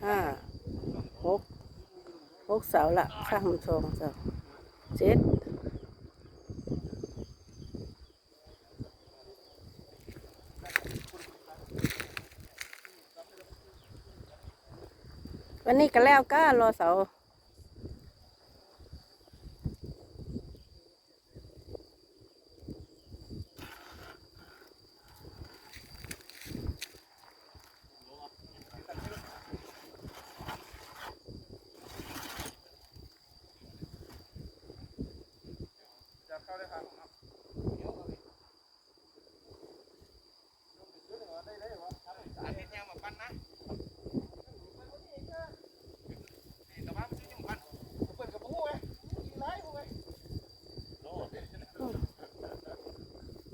5 6 6 เสาละข้าม2 เสา7วันนี้ก็แล้วก้ารอเสา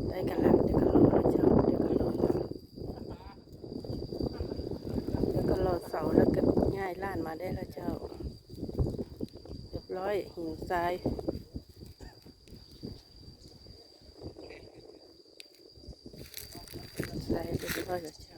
ได้กันแล้วเดี๋ยวก็รอเจ้าเดี๋ยวก็รอเสาแล้วก็ง่ายล้านมาได้แล้วเจ้าเรียบร้อยหินทรายเรียบร้อยแล้ว